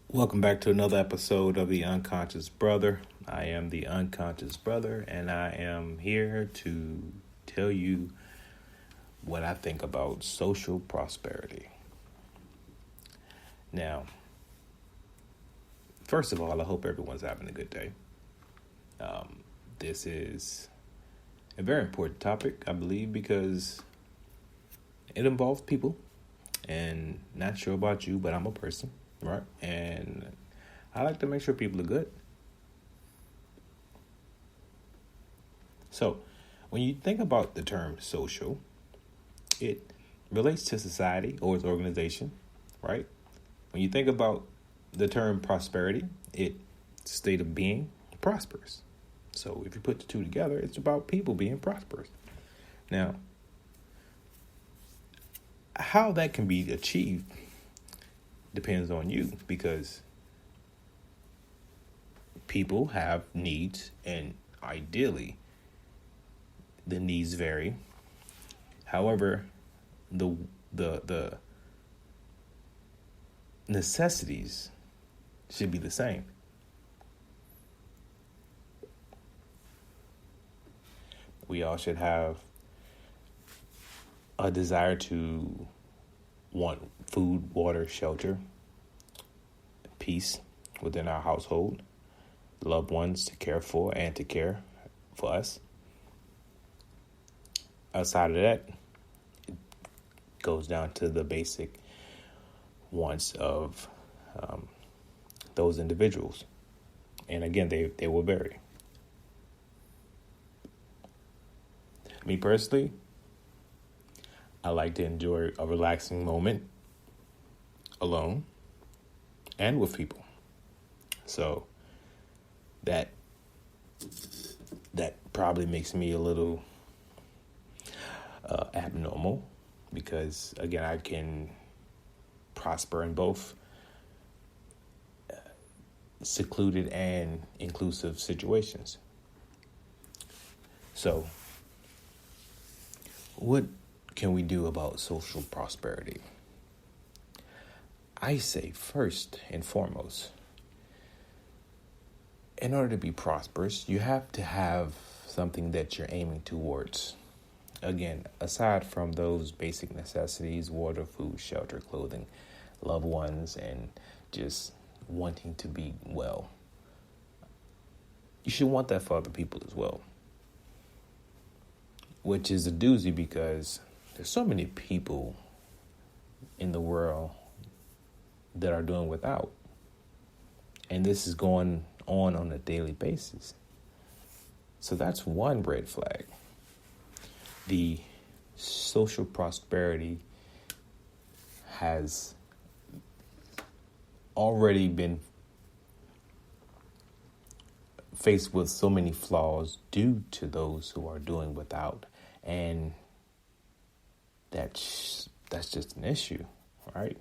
Welcome back to another episode of The Unconscious Brother. I am the Unconscious Brother, and I am here to tell you what I think about social prosperity. Now, first of all, I hope everyone's having a good day. This is a very important topic, I believe, because it involves people. And not sure about you, but I'm a person, right? And I like to make sure people are good. So, when you think about the term social, it relates to society or its organization, right? When you think about the term prosperity, it's a state of being prosperous. So, if you put the two together, it's about people being prosperous. Now, how that can be achieved depends on you, because people have needs, and ideally the needs vary. However, the necessities should be the same. We all should have a desire to want food, water, shelter, peace within our household, loved ones to care for and to care for us. Outside of that, it goes down to the basic wants of those individuals. And again, they will vary. Me personally, I like to enjoy a relaxing moment alone and with people. So that probably makes me a little abnormal, because again, I can prosper in both secluded and inclusive situations. So what can we do about social prosperity? I say first and foremost, in order to be prosperous, you have to have something that you're aiming towards. Again, aside from those basic necessities, water, food, shelter, clothing, loved ones, and just wanting to be well, you should want that for other people as well. Which is a doozy, because there's so many people in the world that are doing without. And this is going on a daily basis. So that's one red flag. The social prosperity has already been faced with so many flaws due to those who are doing without. And that's just an issue, right?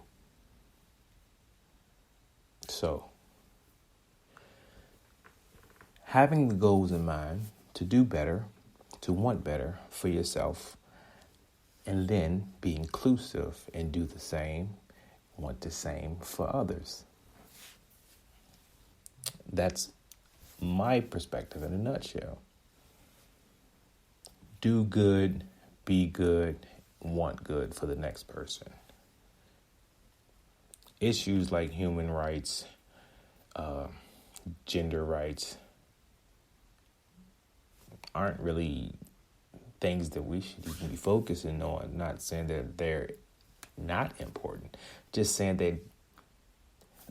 So, having the goals in mind to do better, to want better for yourself, and then be inclusive and do the same, want the same for others. That's my perspective in a nutshell. Do good, be good, want good for the next person. Issues like human rights, gender rights, aren't really things that we should even be focusing on. Not saying that they're not important, just saying that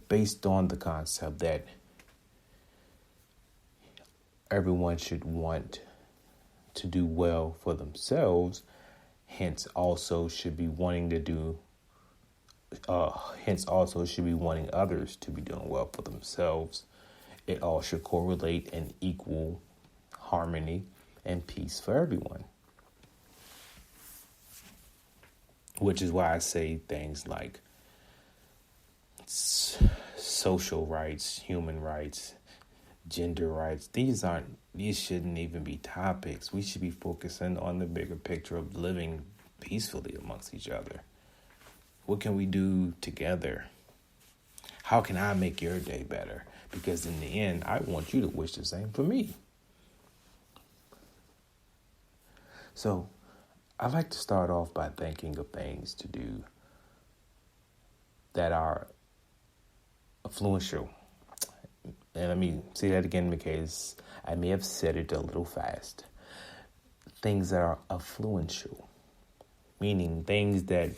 based on the concept that everyone should want to do well for themselves, hence also should be wanting others to be doing well for themselves. It all should correlate in equal harmony and peace for everyone. Which is why I say things like social rights, human rights, gender rights. These shouldn't even be topics. We should be focusing on the bigger picture of living peacefully amongst each other. What can we do together? How can I make your day better? Because in the end, I want you to wish the same for me. So I like to start off by thinking of things to do that are influential. And let me say that again because I may have said it a little fast. Things that are influential, meaning things that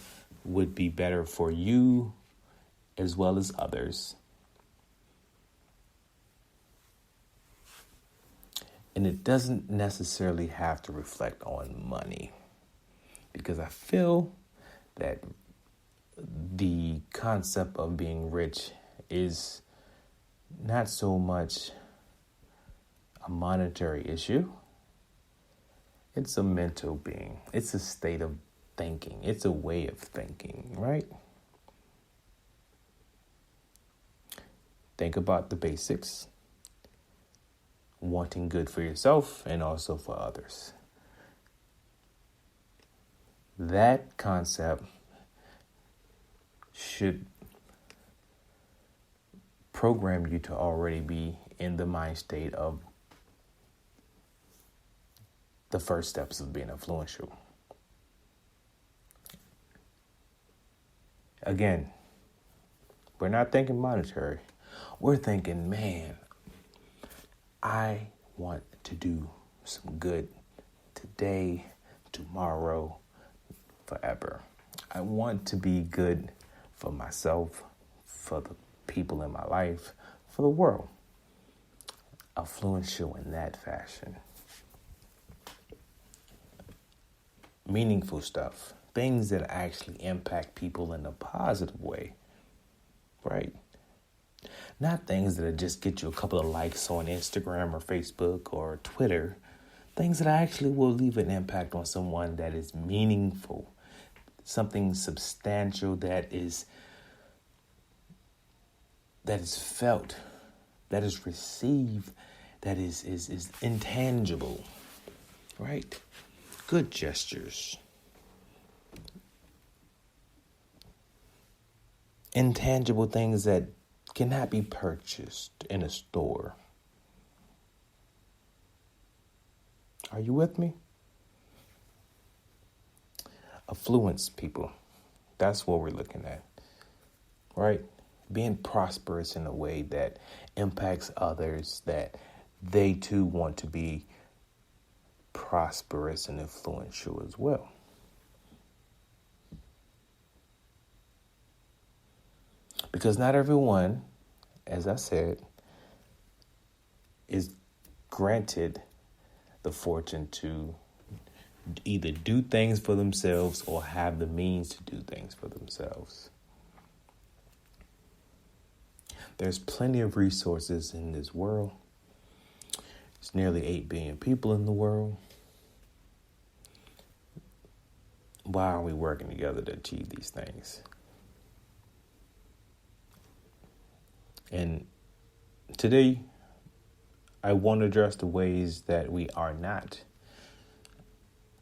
would be better for you as well as others. And it doesn't necessarily have to reflect on money, because I feel that the concept of being rich is not so much a monetary issue. It's a mental being. It's a state of thinking. It's a way of thinking, right? Think about the basics. Wanting good for yourself and also for others. That concept should program you to already be in the mind state of the first steps of being influential. Again, we're not thinking monetary. We're thinking, man, I want to do some good today, tomorrow, forever. I want to be good for myself, for the people in my life, for the world. Influential in that fashion. Meaningful stuff. Things that actually impact people in a positive way. Right? Not things that just get you a couple of likes on Instagram or Facebook or Twitter. Things that actually will leave an impact on someone that is meaningful. Something substantial that is felt, that is received, that is intangible. Right? Good gestures. Intangible things that cannot be purchased in a store. Are you with me? Affluence, people. That's what we're looking at. Right? Being prosperous in a way that impacts others, that they too want to be prosperous and influential as well. Because not everyone, as I said, is granted the fortune to either do things for themselves or have the means to do things for themselves. There's plenty of resources in this world. There's nearly 8 billion people in the world. Why are we working together to achieve these things? And today, I want to address the ways that we are not.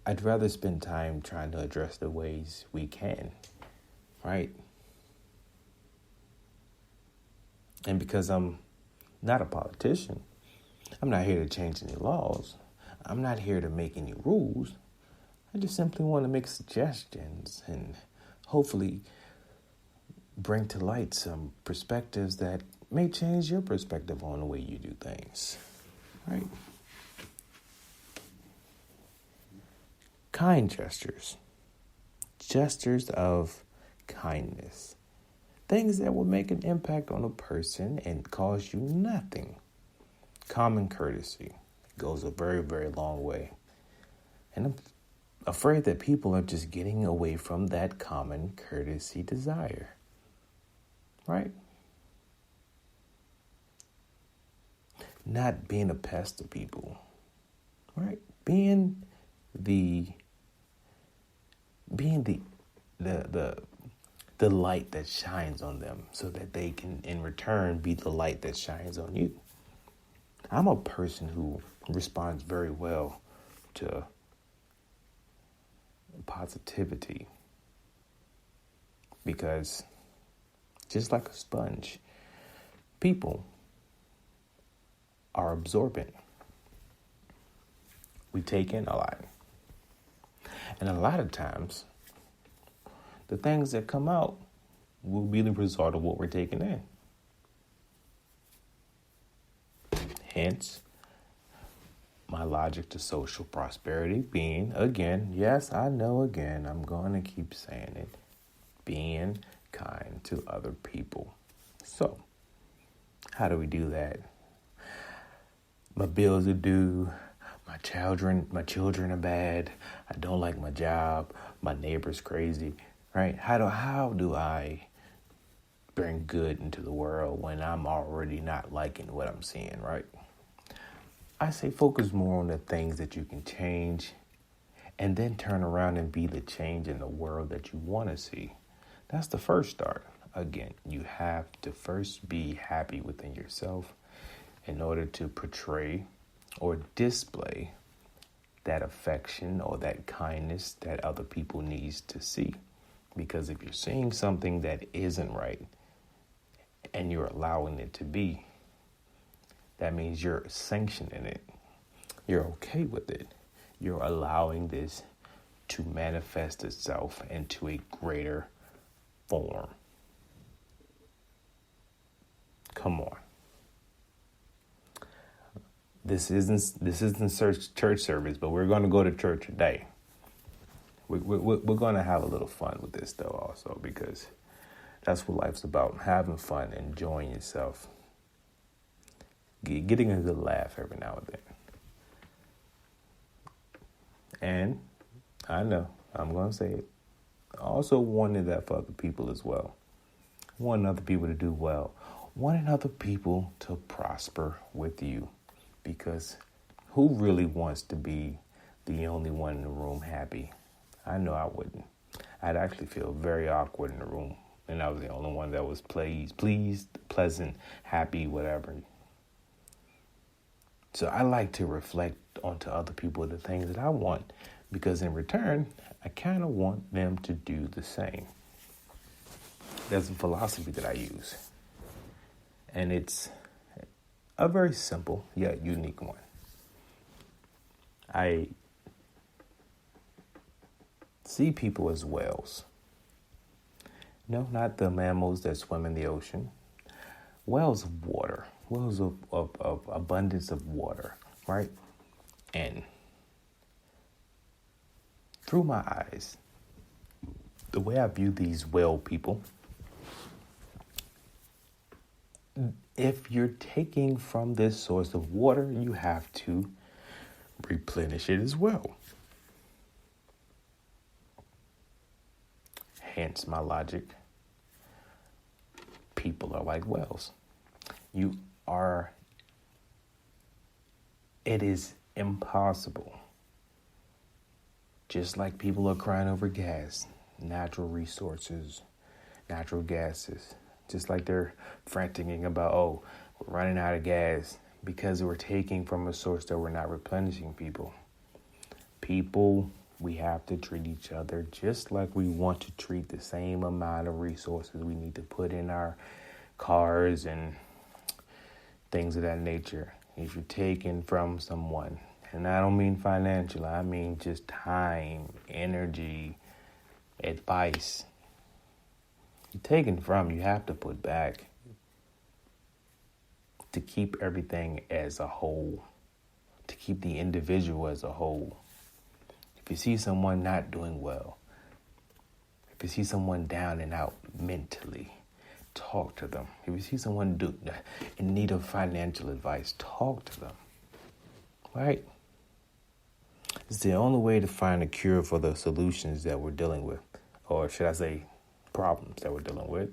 I'd rather spend time trying to address the ways we can, right? And because I'm not a politician, I'm not here to change any laws. I'm not here to make any rules. I just simply want to make suggestions and hopefully bring to light some perspectives that may change your perspective on the way you do things, right? Kind gestures. Gestures of kindness. Things that will make an impact on a person and cause you nothing. Common courtesy goes a very, very long way. And I'm afraid that people are just getting away from that common courtesy desire. Right? Not being a pest to people. Right? Being the light that shines on them so that they can in return be the light that shines on you. I'm a person who responds very well to positivity because just like a sponge, people are absorbent. We take in a lot. And a lot of times, the things that come out will be the result of what we're taking in. Hence, my logic to social prosperity being, again, yes, I know again, I'm going to keep saying it, being kind to other people. So, how do we do that? My bills are due. My children are bad. I don't like my job. My neighbor's crazy, right? How do I bring good into the world when I'm already not liking what I'm seeing, right? I say focus more on the things that you can change and then turn around and be the change in the world that you want to see. That's the first start. Again, you have to first be happy within yourself in order to portray or display that affection or that kindness that other people needs to see. Because if you're seeing something that isn't right and you're allowing it to be, that means you're sanctioning it. You're okay with it. You're allowing this to manifest itself into a greater form. Come on. This isn't church service, but we're going to go to church today. We're going to have a little fun with this, though, also, because that's what life's about, having fun, enjoying yourself, getting a good laugh every now and then. And I know, I'm going to say it, I also wanted that for other people as well. Wanting other people to do well. Wanting other people to prosper with you. Because who really wants to be the only one in the room happy? I know I wouldn't. I'd actually feel very awkward in the room. And I was the only one that was pleased, pleasant, happy, whatever. So I like to reflect onto other people the things that I want. Because in return, I kind of want them to do the same. There's a philosophy that I use. And it's a very simple yet unique one. I see people as whales. No, not the mammals that swim in the ocean. Wells of water. Wells of abundance of water, right? And through my eyes, the way I view these whale people, if you're taking from this source of water, you have to replenish it as well. Hence my logic. People are like whales. It is impossible. Just like people are crying over gas, natural resources, natural gases. Just like they're franticing about, we're running out of gas because we're taking from a source that we're not replenishing people. People, we have to treat each other just like we want to treat the same amount of resources we need to put in our cars and things of that nature. If you're taking from someone, and I don't mean financial, I mean just time, energy, advice. Taken from, you have to put back to keep everything as a whole, to keep the individual as a whole. If you see someone not doing well, if you see someone down and out mentally, talk to them. If you see someone in need of financial advice, talk to them, right? It's the only way to find a cure for the solutions that we're dealing with, or should I say, problems that we're dealing with.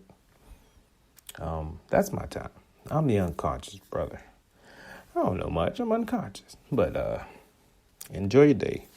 That's my time. I'm the unconscious brother. I don't know much. I'm unconscious. But enjoy your day.